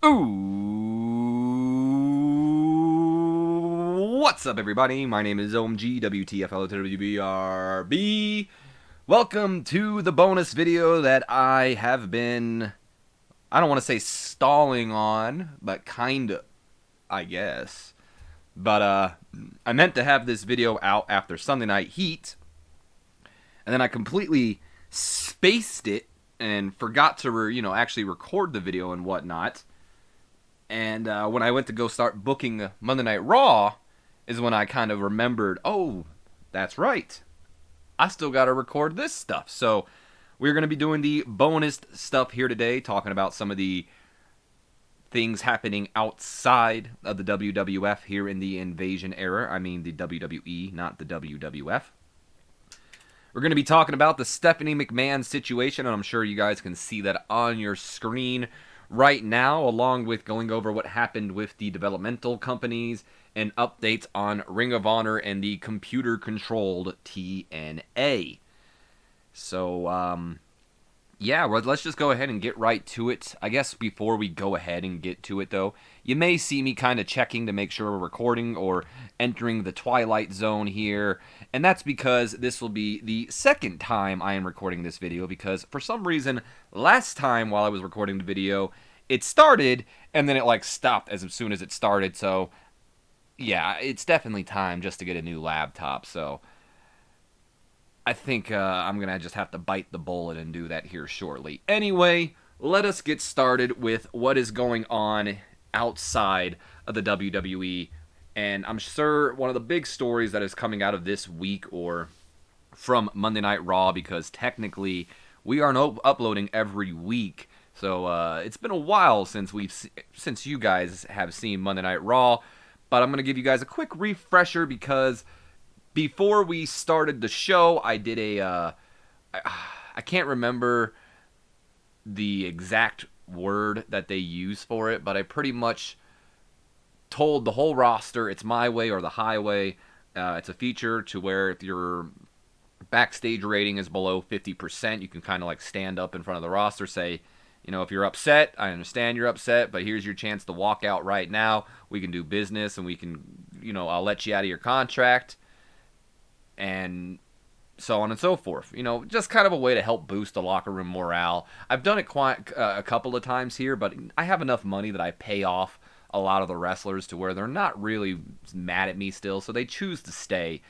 Ooh, what's up, everybody? My name is OMG, WTF, WBRB. Welcome to the bonus video that I have been, I don't want to say stalling on, but kinda, I guess. But, I meant to have this video out after Sunday Night Heat, and then I completely spaced it and forgot to, actually record the video and whatnot. And when I went to go start booking Monday Night Raw, is when I kind of remembered, oh, that's right. I still got to record this stuff. So we're going to be doing the bonus stuff here today, talking about some of the things happening outside of the WWF here in the Invasion era. I mean the WWE, not the WWF. We're going to be talking about the Stephanie McMahon situation, and I'm sure you guys can see that on your screen right now, along with going over what happened with the developmental companies and updates on Ring of Honor and the computer-controlled TNA. So, yeah, let's just go ahead and get right to it. I guess before we go ahead and get to it, though, you may see me kind of checking to make sure we're recording or entering the Twilight Zone here. And that's because this will be the second time I am recording this video, because for some reason, last time while I was recording the video, it started and then it stopped as soon as it started. So, yeah, it's definitely time just to get a new laptop. So I think I'm going to just have to bite the bullet and do that here shortly. Anyway, let us get started with what is going on outside of the WWE. And I'm sure one of the big stories that is coming out of this week or from Monday Night Raw, because technically we aren't uploading every week. So it's been a while since you guys have seen Monday Night Raw. But I'm going to give you guys a quick refresher, because before we started the show, I did I can't remember the exact word that they use for it, but I pretty much told the whole roster it's my way or the highway. It's a feature to where if your backstage rating is below 50%, you can kind of stand up in front of the roster, say, if you're upset, I understand you're upset, but here's your chance to walk out right now. We can do business, and we can, I'll let you out of your contract, and so on and so forth. Just kind of a way to help boost the locker room morale. I've done it quite a couple of times here, but I have enough money that I pay off a lot of the wrestlers to where they're not really mad at me still, so they choose to stay.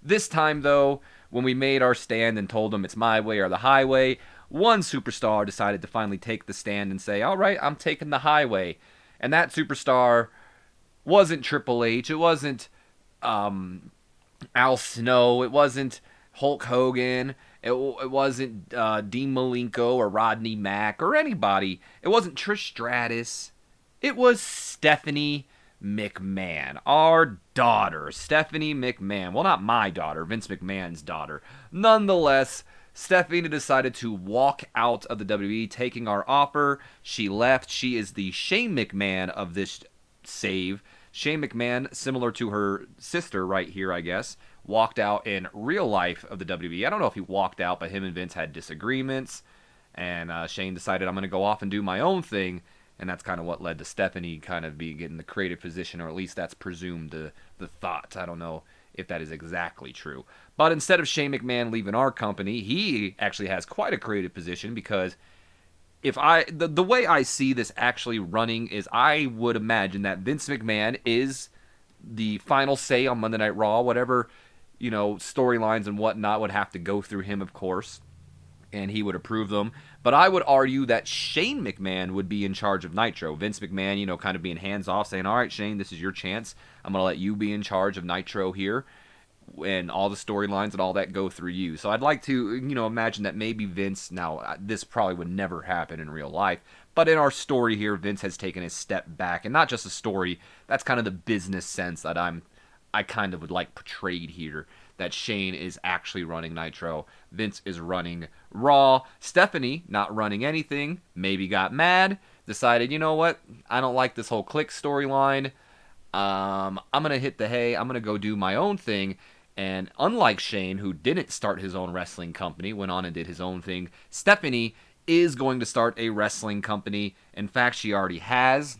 This time, though, when we made our stand and told them it's my way or the highway, one superstar decided to finally take the stand and say, all right, I'm taking the highway. And that superstar wasn't Triple H. It wasn't Al Snow. It wasn't Hulk Hogan. It wasn't Dean Malenko or Rodney Mack or anybody. It wasn't Trish Stratus. It was Stephanie McMahon, our daughter, Stephanie McMahon. Well, not my daughter, Vince McMahon's daughter. Nonetheless, Stephanie decided to walk out of the WWE, taking our offer. She left. She is the Shane McMahon of this save. Shane McMahon, similar to her sister right here, I guess, walked out in real life of the WWE. I don't know if he walked out, but him and Vince had disagreements, and Shane decided, I'm going to go off and do my own thing, and that's kind of what led to Stephanie kind of getting the creative position, or at least that's presumed the thought. I don't know if that is exactly true. But instead of Shane McMahon leaving our company, he actually has quite a creative position, because the way I see this actually running is, I would imagine that Vince McMahon is the final say on Monday Night Raw. Whatever, storylines and whatnot would have to go through him, of course, and he would approve them. But I would argue that Shane McMahon would be in charge of Nitro. Vince McMahon, kind of being hands-off, saying, all right, Shane, this is your chance. I'm going to let you be in charge of Nitro here, and all the storylines and all that go through you. So I'd like to, imagine that maybe Vince, now this probably would never happen in real life, but in our story here, Vince has taken a step back, and not just a story, that's kind of the business sense that I kind of would like portrayed here, that Shane is actually running Nitro, Vince is running Raw. Stephanie, not running anything, maybe got mad, decided, you know what, I don't like this whole clique storyline, I'm going to hit the hay, I'm going to go do my own thing. And unlike Shane, who didn't start his own wrestling company, went on and did his own thing, Stephanie is going to start a wrestling company. In fact, she already has.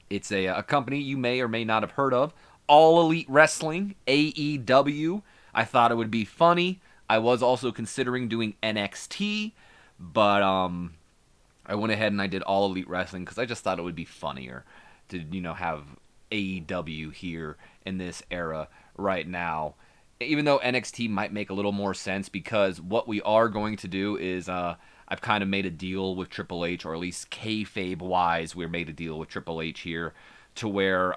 It's a company you may or may not have heard of. All Elite Wrestling, AEW. I thought it would be funny. I was also considering doing NXT, but I went ahead and I did All Elite Wrestling because I just thought it would be funnier to, have AEW here in this era right now. Even though NXT might make a little more sense, because what we are going to do is I've kind of made a deal with Triple H, or at least kayfabe-wise, we made a deal with Triple H here, to where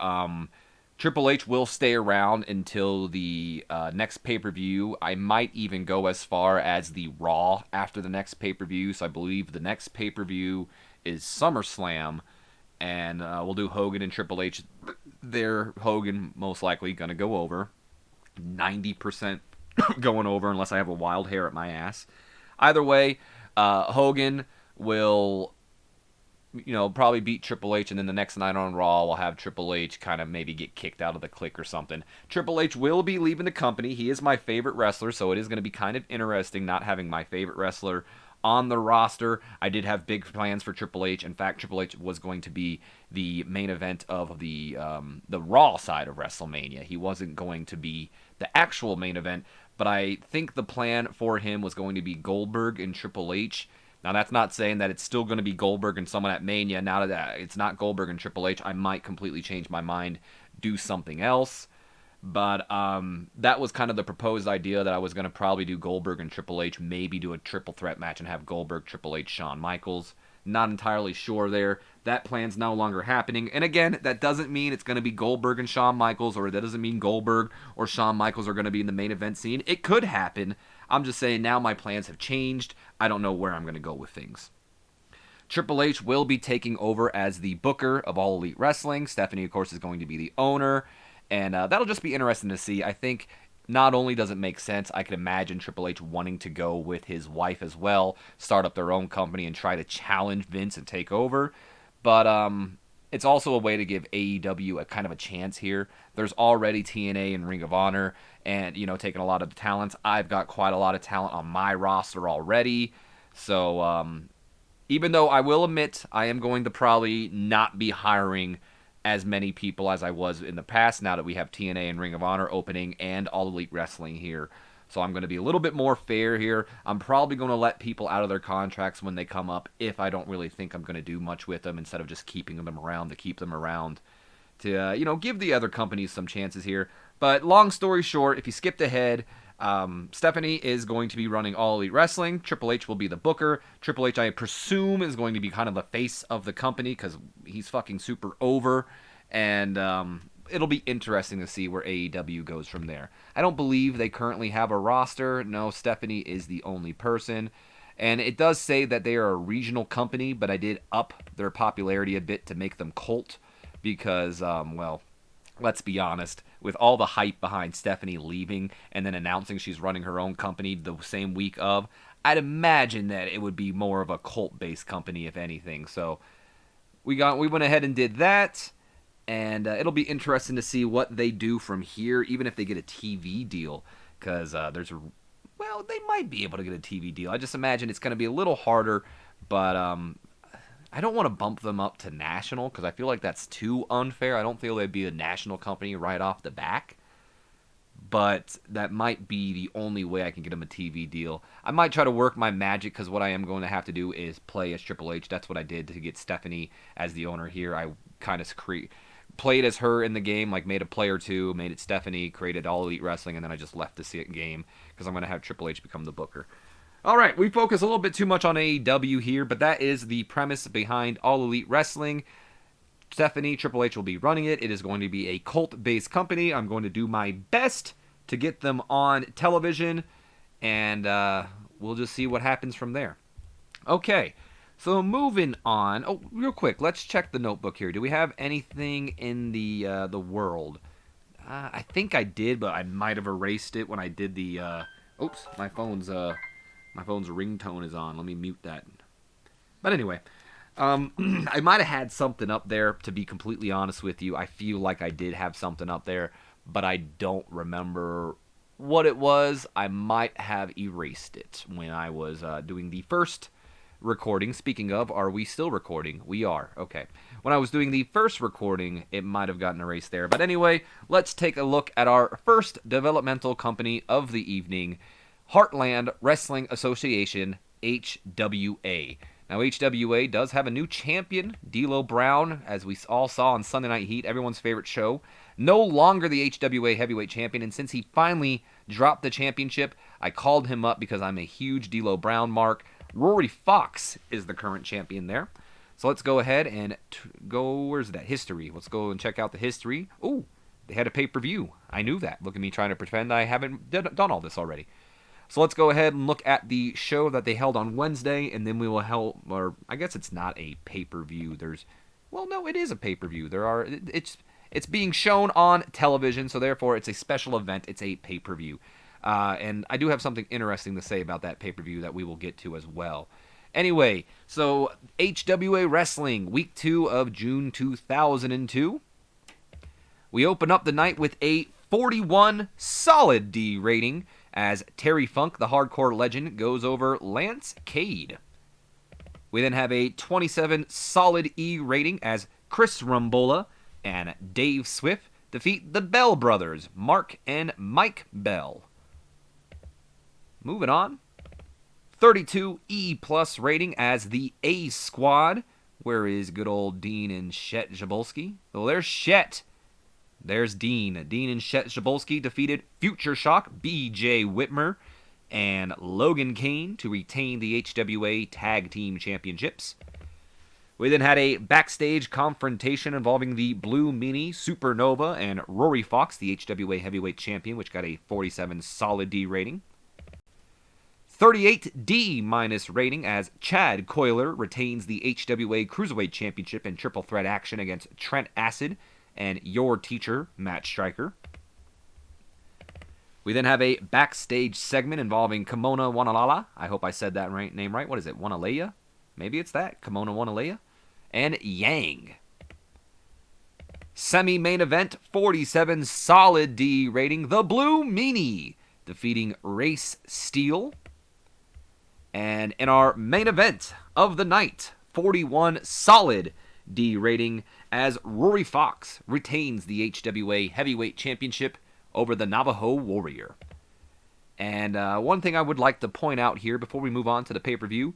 Triple H will stay around until the next pay-per-view. I might even go as far as the Raw after the next pay-per-view, so I believe the next pay-per-view is SummerSlam, and we'll do Hogan and Triple H there. Hogan most likely going to go over. 90% going over unless I have a wild hair at my ass. Either way, Hogan will, probably beat Triple H, and then the next night on Raw, we'll have Triple H kind of maybe get kicked out of the Clique or something. Triple H will be leaving the company. He is my favorite wrestler, so it is going to be kind of interesting not having my favorite wrestler on the roster. I did have big plans for Triple H. In fact, Triple H was going to be the main event of the Raw side of WrestleMania. He wasn't going to be the actual main event, but I think the plan for him was going to be Goldberg and Triple H. Now, that's not saying that it's still going to be Goldberg and someone at Mania. Now that it's not Goldberg and Triple H, I might completely change my mind, do something else. But that was kind of the proposed idea, that I was going to probably do Goldberg and Triple H, maybe do a triple threat match and have Goldberg, Triple H, Shawn Michaels. Not entirely sure there. That plan's no longer happening. And again, that doesn't mean it's going to be Goldberg and Shawn Michaels, or that doesn't mean Goldberg or Shawn Michaels are going to be in the main event scene. It could happen. I'm just saying now my plans have changed. I don't know where I'm going to go with things. Triple H will be taking over as the booker of All Elite Wrestling. Stephanie, of course, is going to be the owner. And that'll just be interesting to see. I think not only does it make sense, I can imagine Triple H wanting to go with his wife as well, start up their own company and try to challenge Vince and take over. But it's also a way to give AEW a kind of a chance here. There's already TNA and Ring of Honor, and, taking a lot of the talents. I've got quite a lot of talent on my roster already. So even though I will admit I am going to probably not be hiring as many people as I was in the past, now that we have TNA and Ring of Honor opening and All Elite Wrestling here. So I'm going to be a little bit more fair here. I'm probably going to let people out of their contracts when they come up, if I don't really think I'm going to do much with them, instead of just keeping them around to keep them around to, give the other companies some chances here. But long story short, if you skipped ahead, Stephanie is going to be running All Elite Wrestling. Triple H will be the booker. Triple H, I presume, is going to be kind of the face of the company because he's fucking super over. And it'll be interesting to see where AEW goes from there. I don't believe they currently have a roster. No, Stephanie is the only person. And it does say that they are a regional company, but I did up their popularity a bit to make them cult because, let's be honest, with all the hype behind Stephanie leaving and then announcing she's running her own company the same week of, I'd imagine that it would be more of a cult-based company, if anything. So we went ahead and did that, and it'll be interesting to see what they do from here, even if they get a TV deal, because they might be able to get a TV deal. I just imagine it's going to be a little harder, but I don't want to bump them up to national because I feel like that's too unfair. I don't feel they'd be a national company right off the back. But that might be the only way I can get them a TV deal. I might try to work my magic because what I am going to have to do is play as Triple H. That's what I did to get Stephanie as the owner here. I kind of played as her in the game, like made a play or two, made it Stephanie, created All Elite Wrestling, and then I just left the game because I'm going to have Triple H become the booker. All right, we focus a little bit too much on AEW here, but that is the premise behind All Elite Wrestling. Stephanie, Triple H will be running it. It is going to be a cult-based company. I'm going to do my best to get them on television, and we'll just see what happens from there. Okay, so moving on. Oh, real quick, let's check the notebook here. Do we have anything in the world? I think I did, but I might have erased it when I did the... oops, my phone's ringtone is on. Let me mute that. But anyway, I might have had something up there, to be completely honest with you. I feel like I did have something up there, but I don't remember what it was. I might have erased it when I was doing the first recording. Speaking of, are we still recording? We are. Okay. When I was doing the first recording, it might have gotten erased there. But anyway, let's take a look at our first developmental company of the evening, Heartland Wrestling Association, HWA. Now, HWA does have a new champion, D'Lo Brown, as we all saw on Sunday Night Heat, everyone's favorite show. No longer the HWA heavyweight champion, and since he finally dropped the championship, I called him up because I'm a huge D'Lo Brown mark. Rory Fox is the current champion there. So let's go ahead and go, where's that? History. Let's go and check out the history. Ooh, they had a pay-per-view. I knew that. Look at me trying to pretend I haven't done all this already. So let's go ahead and look at the show that they held on Wednesday, and then we will help, or I guess it's not a pay-per-view. Well, no, it is a pay-per-view. It's being shown on television, so therefore it's a special event. It's a pay-per-view. And I do have something interesting to say about that pay-per-view that we will get to as well. Anyway, so HWA Wrestling, Week 2 of June 2002. We open up the night with a 41 solid D rating as Terry Funk, the hardcore legend, goes over Lance Cade. We then have a 27 solid E rating as Chris Rumbola and Dave Swift defeat the Bell Brothers, Mark and Mike Bell. Moving on. 32 E plus rating as the A Squad. Where is good old Dean and Chet Jabolski? Well, there's Chet. There's Dean. Dean and Chet Jabolski defeated Future Shock, BJ Whitmer, and Logan Kane to retain the HWA Tag Team Championships. We then had a backstage confrontation involving the Blue Meanie, Supernova, and Rory Fox, the HWA Heavyweight Champion, which got a 47 solid D rating. 38 D minus rating as Chad Coiler retains the HWA Cruiserweight Championship in triple threat action against Trent Acid and Your Teacher, Matt Stryker. We then have a backstage segment involving Kimona Wanalala. I hope I said that name right. What is it? Wanalaya? Maybe it's that. Kimona Wanalaya. And Yang. Semi-main event, 47 solid D rating. The Blue Meanie defeating Race Steel. And in our main event of the night, 41 solid D rating as Rory Fox retains the HWA Heavyweight Championship over the Navajo Warrior. And one thing I would like to point out here before we move on to the pay-per-view,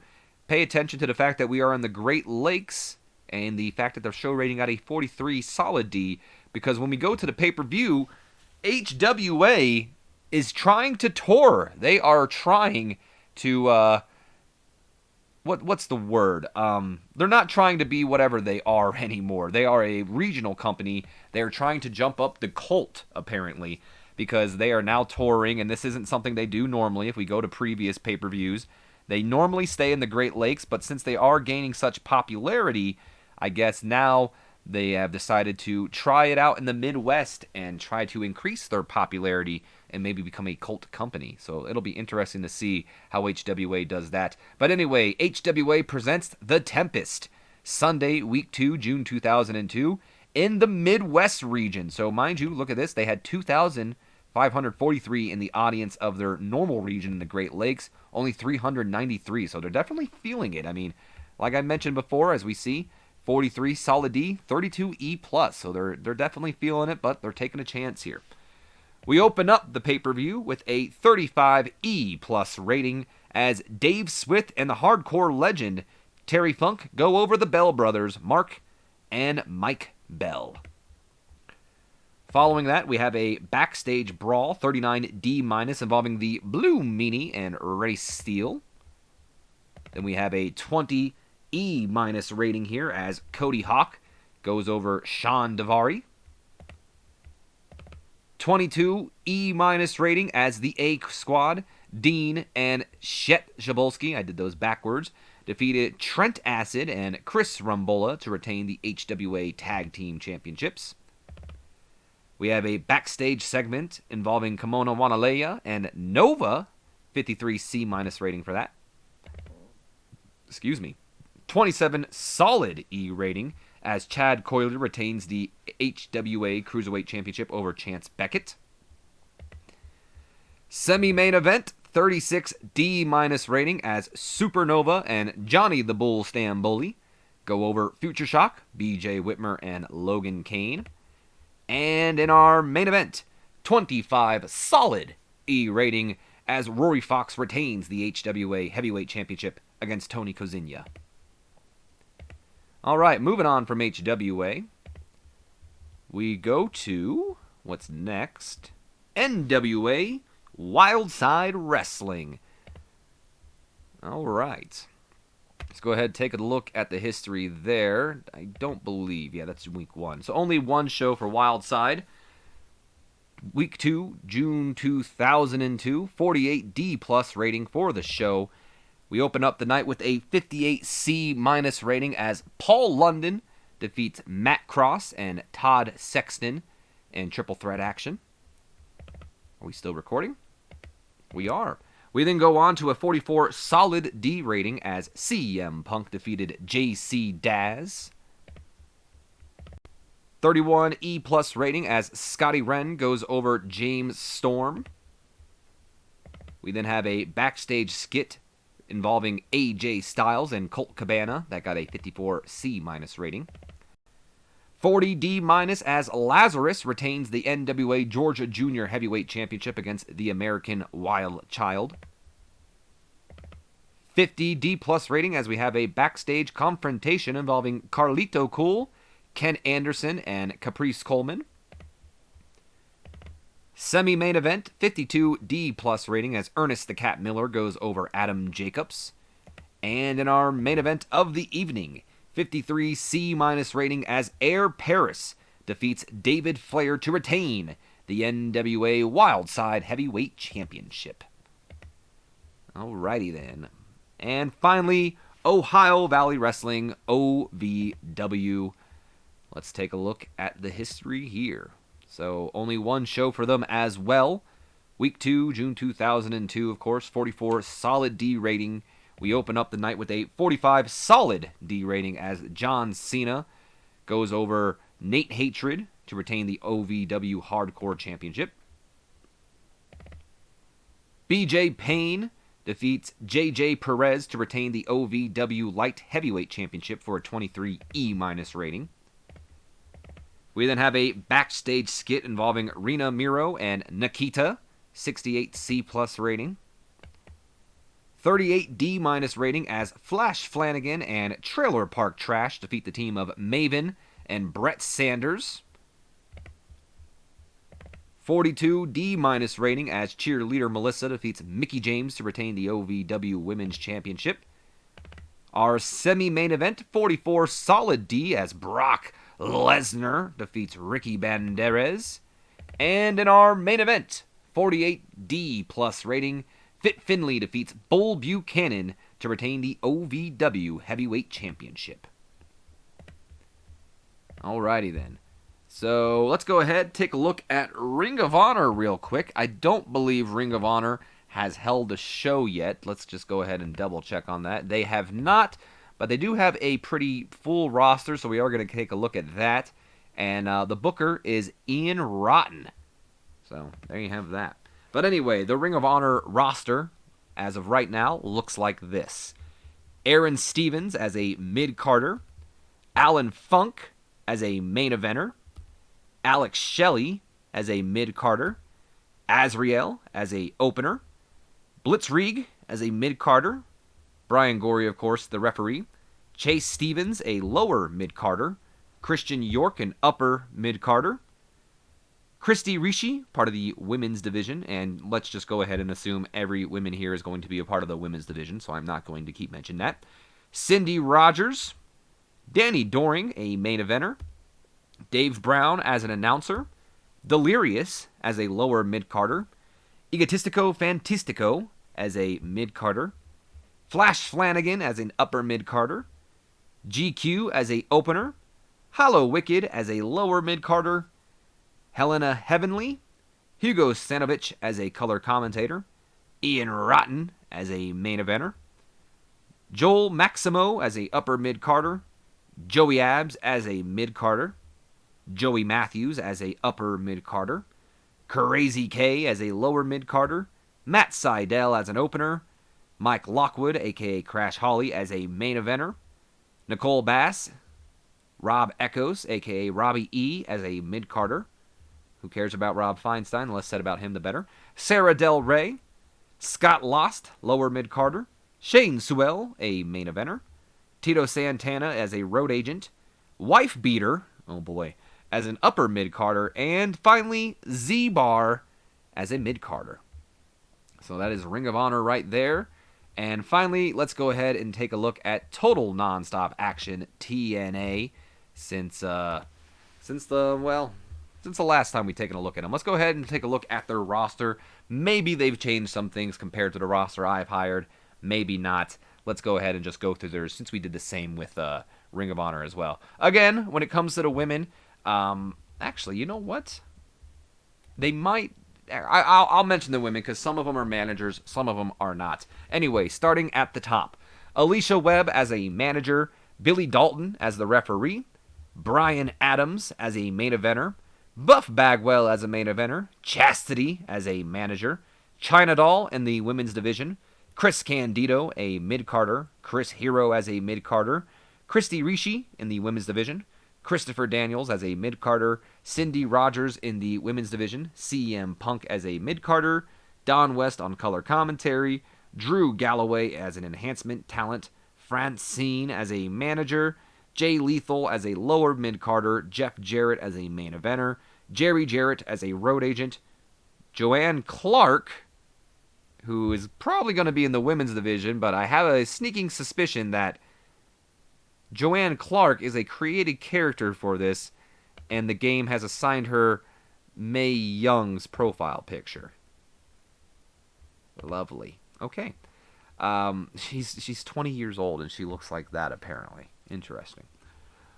pay attention to the fact that we are in the Great Lakes and the fact that the show rating got a 43 solid D, because when we go to the pay-per-view, HWA is trying to tour. They are trying to what's the word? They're not trying to be whatever they are anymore. They are a regional company. They are trying to jump up the cult, apparently, because they are now touring, and this isn't something they do normally. If we go to previous pay-per-views, they normally stay in the Great Lakes, but since they are gaining such popularity, I guess now they have decided to try it out in the Midwest and try to increase their popularity and maybe become a cult company. So it'll be interesting to see how HWA does that. But anyway, HWA presents The Tempest, Sunday, Week 2, June 2002, in the Midwest region. So mind you, look at this. They had 2,543 in the audience of their normal region in the Great Lakes, only 393. So they're definitely feeling it. I mean, like I mentioned before, as we see, 43 solid D, 32 E plus. So they're definitely feeling it, but they're taking a chance here. We open up the pay-per-view with a 35 E plus rating as Dave Swift and the hardcore legend Terry Funk go over the Bell Brothers, Mark and Mike Bell. Following that, we have a backstage brawl, 39 D minus, involving the Blue Meanie and Race Steel. Then we have a 20 E minus rating here as Cody Hawk goes over Sean Davari. 22 E minus rating as the A Squad, Dean and Chet Jabolski, I did those backwards, defeated Trent Acid and Chris Rumbola to retain the HWA Tag Team Championships. We have a backstage segment involving Kimona Wanalaya and Nova, 53 C minus rating for that. Excuse me. 27 solid E rating as Chad Coiler retains the HWA Cruiserweight Championship over Chance Beckett. Semi-main event, 36 D- rating as Supernova and Johnny the Bull Stamboli go over Future Shock, BJ Whitmer, and Logan Kane. And in our main event, 25 solid E rating as Rory Fox retains the HWA Heavyweight Championship against Tony Kozinha. Alright, moving on from HWA, we go to, what's next? NWA Wildside Wrestling. Alright. Let's go ahead and take a look at the history there. I don't believe, yeah, that's week 1. So only one show for Wildside. Week 2, June 2002, 48 D+ rating for the show. We open up the night with a 58 C- rating as Paul London defeats Matt Cross and Todd Sexton in triple threat action. Are we still recording? We are. We then go on to a 44 solid D rating as CM Punk defeated JC Daz. 31 E+ rating as Scotty Wren goes over James Storm. We then have a backstage skit involving AJ Styles and Colt Cabana that got a 54 C- rating. 40 D- as Lazarus retains the NWA Georgia Junior Heavyweight Championship against the American Wild Child. 50 D+ rating as we have a backstage confrontation involving Carlito Cool, Ken Anderson, and Caprice Coleman. Semi-main event, 52 D+ rating as Ernest the Cat Miller goes over Adam Jacobs. And in our main event of the evening, 53 C- rating as Air Paris defeats David Flair to retain the NWA Wildside Heavyweight Championship. Alrighty then. And finally, Ohio Valley Wrestling, OVW. Let's take a look at the history here. So only one show for them as well. Week 2, June 2002, of course, 44 solid D rating. We open up the night with a 45 solid D rating as John Cena goes over Nate Hatred to retain the OVW Hardcore Championship. BJ Payne defeats JJ Perez to retain the OVW Light Heavyweight Championship for a 23 E- rating. We then have a backstage skit involving Rena Miro and Nikita, 68 C+ rating. 38 D- rating as Flash Flanagan and Trailer Park Trash defeat the team of Maven and Brett Sanders. 42 D- rating as Cheerleader Melissa defeats Mickie James to retain the OVW Women's Championship. Our semi-main event, 44 solid D as Brock Lesnar defeats Ricky Banderas. And in our main event, 48 D+ rating, Fit Finlay defeats Bull Buchanan to retain the OVW Heavyweight Championship. Alrighty then. So let's go ahead, take a look at Ring of Honor real quick. I don't believe Ring of Honor has held a show yet. Let's just go ahead and double check on that. They have not, but they do have a pretty full roster, so we are going to take a look at that. And the booker is Ian Rotten. So there you have that. But anyway, the Ring of Honor roster, as of right now, looks like this. Aaron Stevens as a mid-carder. Alan Funk as a main eventer. Alex Shelley as a mid-carder. Azriel as a opener. Blitzkrieg as a mid-carder. Brian Gorey, of course, the referee. Chase Stevens, a lower mid-carder. Christian York, an upper mid-carder. Christy Rishi, part of the women's division, and let's just go ahead and assume every woman here is going to be a part of the women's division, so I'm not going to keep mentioning that. Cindy Rogers. Danny Doring, a main eventer. Dave Brown as an announcer. Delirious as a lower mid-carder. Egotistico Fantistico as a mid-carder. Flash Flanagan as an upper mid-carder. GQ as a opener. Hollow Wicked as a lower mid-carder. Helena Heavenly. Hugo Stanovich as a color commentator. Ian Rotten as a main eventer. Joel Maximo as a upper mid-carder. Joey Abs as a mid-carder. Joey Matthews as a upper mid-carder. Crazy K as a lower mid-carder. Matt Seidel as an opener, Mike Lockwood, aka Crash Holly, as a main eventer, Nicole Bass, Rob Echoes, aka Robbie E, as a mid-carder. Who cares about Rob Feinstein? The less said about him, the better. Sarah Del Rey, Scott Lost, lower mid-carder, Shane Sewell, a main eventer, Tito Santana as a road agent, Wife Beater, oh boy, as an upper mid-carder, and finally Z-Bar as a mid-carder. So that is Ring of Honor right there. And finally, let's go ahead and take a look at Total Nonstop Action TNA since the last time we've taken a look at them. Let's go ahead and take a look at their roster. Maybe they've changed some things compared to the roster I've hired. Maybe not. Let's go ahead and just go through theirs since we did the same with Ring of Honor as well. Again, when it comes to the women, actually, you know what? They might... I'll mention the women because some of them are managers, some of them are not. Anyway, starting at the top. Alicia Webb as a manager, Billy Dalton as the referee, Brian Adams as a main eventer, Buff Bagwell as a main eventer, Chastity as a manager, China Doll in the women's division, Chris Candido, a mid-carder, Chris Hero as a mid-carder, Christy Ricci in the women's division, Christopher Daniels as a mid-carder, Cindy Rogers in the women's division, CM Punk as a mid-carder, Don West on color commentary, Drew Galloway as an enhancement talent, Francine as a manager, Jay Lethal as a lower mid-carder, Jeff Jarrett as a main eventer, Jerry Jarrett as a road agent, Joanne Clark, who is probably going to be in the women's division, but I have a sneaking suspicion that Joanne Clark is a created character for this, and the game has assigned her Mae Young's profile picture. Lovely. Okay. She's 20 years old, and she looks like that, apparently. Interesting.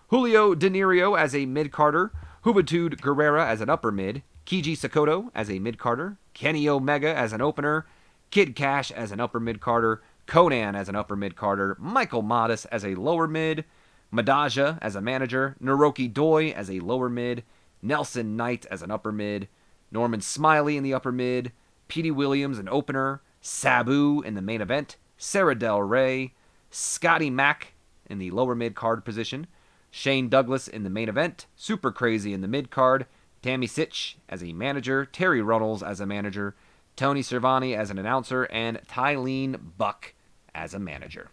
Julio De Niro as a mid-carder, Juventud Guerrera as an upper mid, Kiji Sakoto as a mid-carder, Kenny Omega as an opener, Kid Cash as an upper mid-carder, Conan as an upper mid-carder, Michael Modest as a lower mid, Madaja as a manager, Naroki Doi as a lower mid, Nelson Knight as an upper mid, Norman Smiley in the upper mid, Petey Williams an opener, Sabu in the main event, Sarah Del Rey, Scotty Mack in the lower mid-card position, Shane Douglas in the main event, Super Crazy in the mid-card, Tammy Sitch as a manager, Terry Runnels as a manager, Tony Cervani as an announcer, and Tylene Buck as a manager.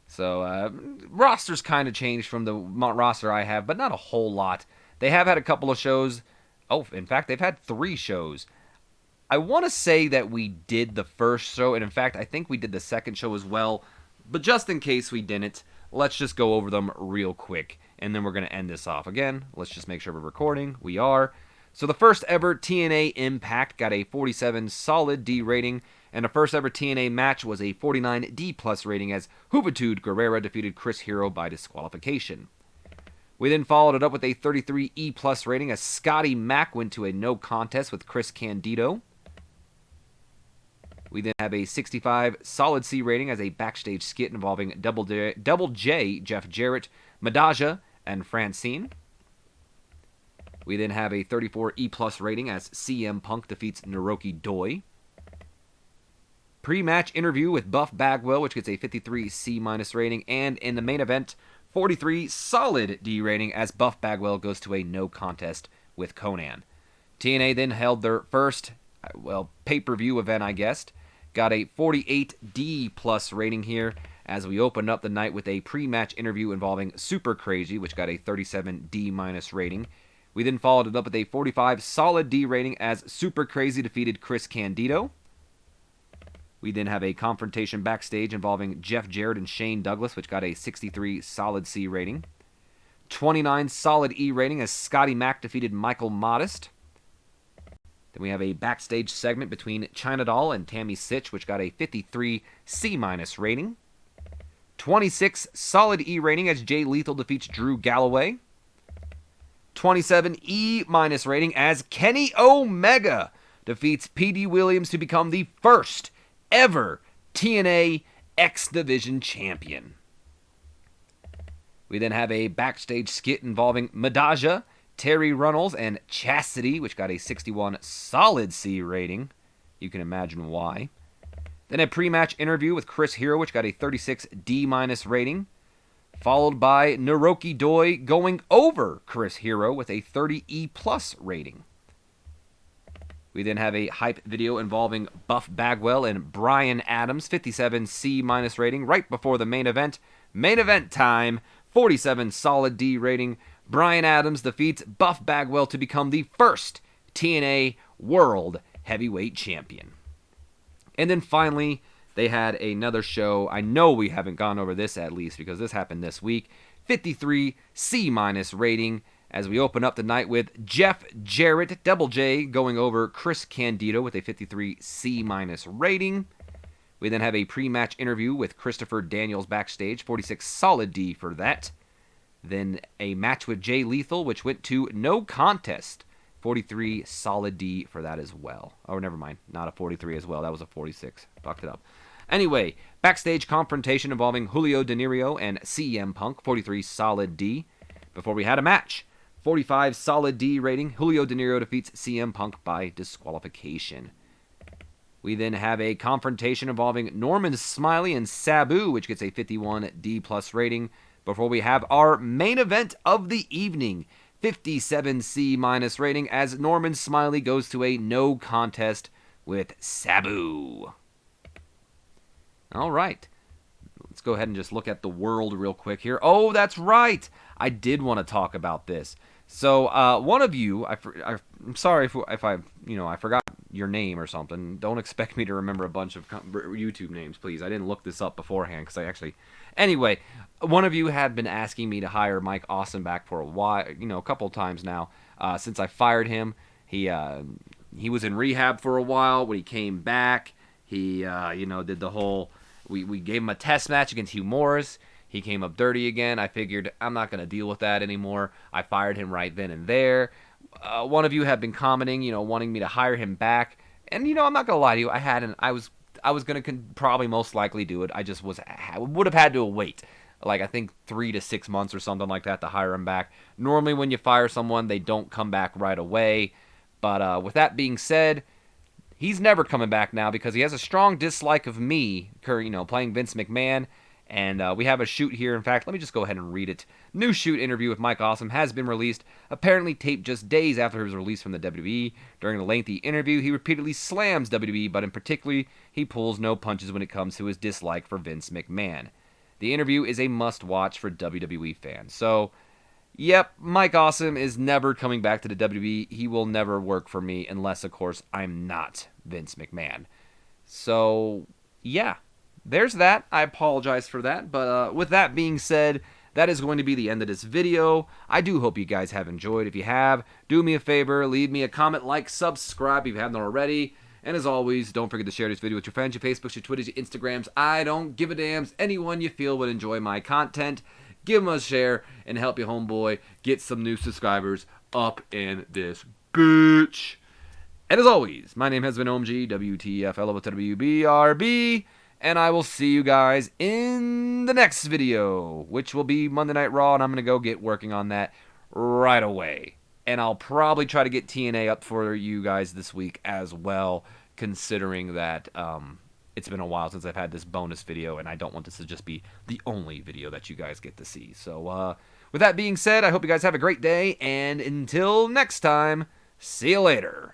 So, roster's kind of changed from the roster I have, but not a whole lot. They have had a couple of shows. Oh, in fact, they've had 3 shows. I want to say that we did the first show, and in fact, I think we did the second show as well. But just in case we didn't, let's just go over them real quick, and then we're going to end this off. Again, let's just make sure we're recording. We are. So the first ever TNA Impact got a 47 solid D rating, and the first ever TNA match was a 49 D plus rating as Juventud Guerrera defeated Chris Hero by disqualification. We then followed it up with a 33 E plus rating as Scotty Mack went to a no contest with Chris Candido. We then have a 65 solid C rating as a backstage skit involving Double J, Jeff Jarrett, Madaja, and Francine. We then have a 34 E plus rating as CM Punk defeats Naroki Doi. Pre-match interview with Buff Bagwell, which gets a 53 C minus rating. And in the main event, 43 solid D rating as Buff Bagwell goes to a no contest with Conan. TNA then held their first, pay-per-view event, I guess. Got a 48 D plus rating here as we opened up the night with a pre-match interview involving Super Crazy, which got a 37 D minus rating. We then followed it up with a 45 solid D rating as Super Crazy defeated Chris Candido. We then have a confrontation backstage involving Jeff Jarrett and Shane Douglas, which got a 63 solid C rating. 29 solid E rating as Scotty Mack defeated Michael Modest. Then we have a backstage segment between China Doll and Tammy Sitch, which got a 53 C minus rating. 26 solid E rating as Jay Lethal defeats Drew Galloway. 27 E minus rating as Kenny Omega defeats Petey Williams to become the first ever TNA X Division champion. We then have a backstage skit involving Madaja, Terry Runnels, and Chastity, which got a 61 solid C rating. You can imagine why. Then a pre-match interview with Chris Hero, which got a 36 D- rating, followed by Naruki Doi going over Chris Hero with a 30 E+ rating. We then have a hype video involving Buff Bagwell and Brian Adams, 57 C- rating, right before the main event. Main event time, 47 solid D rating. Brian Adams defeats Buff Bagwell to become the first TNA World Heavyweight Champion. And then finally, they had another show. I know we haven't gone over this at least because this happened this week. 53 C- rating as we open up the night with Jeff Jarrett, Double J, going over Chris Candido with a 53 C- rating. We then have a pre-match interview with Christopher Daniels backstage, 46 solid D for that. Then a match with Jay Lethal, which went to no contest, 43 solid D for that as well. Oh, never mind, not a 43 as well. That was a 46. Fucked it up. Anyway, backstage confrontation involving Julio De Niro and CM Punk, 43 solid D. Before we had a match, 45 solid D rating. Julio De Niro defeats CM Punk by disqualification. We then have a confrontation involving Norman Smiley and Sabu, which gets a 51 D+ rating. Before we have our main event of the evening, 57 C- rating, as Norman Smiley goes to a no contest with Sabu. All right. Let's go ahead and just look at the world real quick here. Oh, that's right. I did want to talk about this. So, one of you, I'm sorry if I forgot your name or something. Don't expect me to remember a bunch of YouTube names, please. I didn't look this up beforehand because Anyway, one of you had been asking me to hire Mike Awesome back for a while, a couple times now. Since I fired him, he was in rehab for a while. When he came back, he did the whole. We gave him a test match against Hugh Morris. He came up dirty again. I figured I'm not going to deal with that anymore. I fired him right then and there. One of you had been commenting, wanting me to hire him back. And, I'm not going to lie to you. I was going to probably most likely do it. I just would have had to wait. Like, I think 3 to 6 months or something like that to hire him back. Normally, when you fire someone, they don't come back right away. But with that being said, he's never coming back now because he has a strong dislike of me, playing Vince McMahon. And we have a shoot here. In fact, let me just go ahead and read it. New shoot interview with Mike Awesome has been released, apparently taped just days after his release from the WWE. During the lengthy interview, he repeatedly slams WWE, but in particular, he pulls no punches when it comes to his dislike for Vince McMahon. The interview is a must-watch for WWE fans. So, yep, Mike Awesome is never coming back to the WWE. He will never work for me unless, of course, I'm not Vince McMahon. So, yeah. There's that. I apologize for that. But with that being said, that is going to be the end of this video. I do hope you guys have enjoyed. If you have, do me a favor. Leave me a comment, like, subscribe if you haven't already. And as always, don't forget to share this video with your friends, your Facebooks, your Twitters, your Instagrams. I don't give a damn. Anyone you feel would enjoy my content, give them a share and help your homeboy get some new subscribers up in this bitch. And as always, my name has been OMG, WTF, LOWBRB. And I will see you guys in the next video, which will be Monday Night Raw, and I'm going to go get working on that right away. And I'll probably try to get TNA up for you guys this week as well, considering that it's been a while since I've had this bonus video, and I don't want this to just be the only video that you guys get to see. So, with that being said, I hope you guys have a great day, and until next time, see you later.